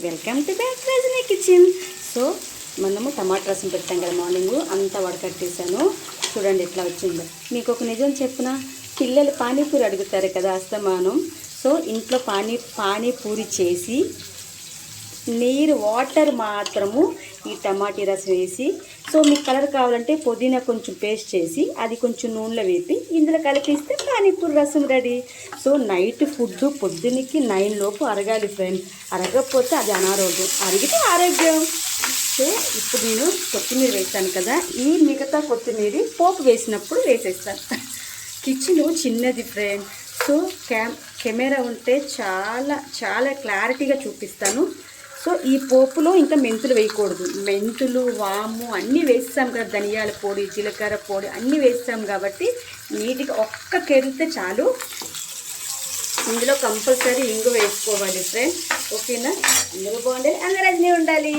Welcome to back Rajani kitchen. So మనము టమాటా రసం పెట్టాం కదా, మార్నింగ్ అంతా వడకట్టేసాను. చూడండి ఎట్లా వచ్చిందో. మీకు ఒక నిజం చెప్పున, పిల్లలు పానీపూరి అడుగుతారు కదా అస్తమానం. సో ఇంట్లో పానీపూరి చేసి నీరు వాటర్ మాత్రము ఈ టమాటీ రసం వేసి, సో మీకు కలర్ కావాలంటే పుదీనా కొంచెం పేస్ట్ చేసి అది కొంచెం నూనెలో వేపి ఇందులో కలిపిస్తే పానీపూరి రసం రెడీ. సో నైట్ ఫుడ్ పొద్దున్నకి 9 లోపు అరగాలి ఫ్రెండ్. అరగకపోతే అది అనారోగ్యం, అరిగితే ఆరోగ్యం. సో ఇప్పుడు నేను కొత్తిమీర వేస్తాను కదా, ఈ మిగతా కొత్తిమీర పోపు వేసినప్పుడు వేసేస్తాను. కిచెన్ చిన్నది ఫ్రెండ్. సో కెమెరా ఉంటే చాలా క్లారిటీగా చూపిస్తాను. సో ఈ పోపులో ఇంకా మెంతులు వేయకూడదు. మెంతులు, వాము అన్నీ వేస్తాం కదా, ధనియాల పొడి, జీలకర్ర పొడి అన్నీ వేస్తాం కాబట్టి నీట్గా ఒక్క కెరితే చాలు. ఇందులో కంపల్సరీ ఇంగు వేసుకోవాలి ఫ్రెండ్, ఓకేనా? ఇందులో బాగుండాలి, అంగరజనీ ఉండాలి.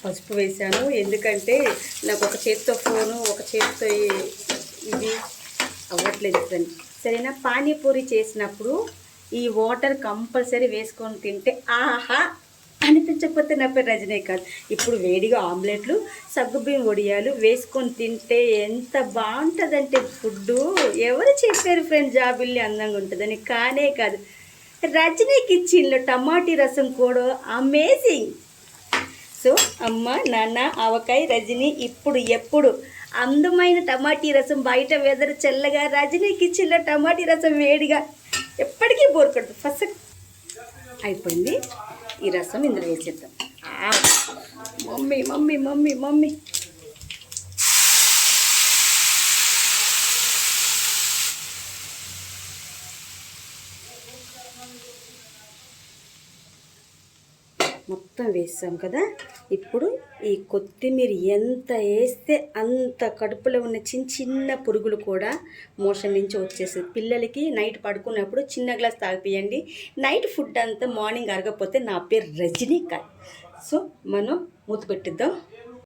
పసుపు వేసాను ఎందుకంటే నాకు ఒక చేతితో ఫోను, ఒక చేతితో ఇది అవ్వట్లేదు ఫ్రెండ్, సరేనా? పానీపూరి చేసినప్పుడు ఈ వాటర్ కంపల్సరీ వేసుకొని తింటే ఆహా అనిపించకపోతే నా పేరు రజనీ కాదు. ఇప్పుడు వేడిగా ఆమ్లెట్లు, సగ్గుబియ్యం వడియాలు వేసుకొని తింటే ఎంత బాగుంటుందంటే ఫుడ్డు. ఎవరు చెప్పారు ఫ్రెండ్ జాబిల్లి అందంగా ఉంటుందని? కానే కాదు, రజనీ కిచెన్లో టమాటీ రసం కూడా అమేజింగ్. సో అమ్మ, నాన్న, ఆవకాయ, రజనీ ఇప్పుడు ఎప్పుడు అందమైన టమాటీ రసం. బయట వెదర్ చల్లగా, రజనీ కిచెన్లో టమాటీ రసం వేడిగా, ఎప్పటికీ బోర్ కొడుతుంది. ఫస్ట్ అయిపోయింది, ఈ రసం ఇందులో వేసేద్దాం. మమ్మీ మమ్మీ మమ్మీ మమ్మీ మొత్తం వేసాం కదా. ఇప్పుడు ఈ కొత్తిమీర ఎంత వేస్తే అంత కడుపులో ఉన్న చిన్న పురుగులు కూడా మోషన్ నుంచి వచ్చేస్తుంది. పిల్లలకి నైట్ పడుకున్నప్పుడు చిన్న గ్లాస్ తాగిపియండి. నైట్ ఫుడ్ అంతా మార్నింగ్ అరగకపోతే నా పేరు రజనీ కాదు. సో మనం మూత పెట్టిద్దాం.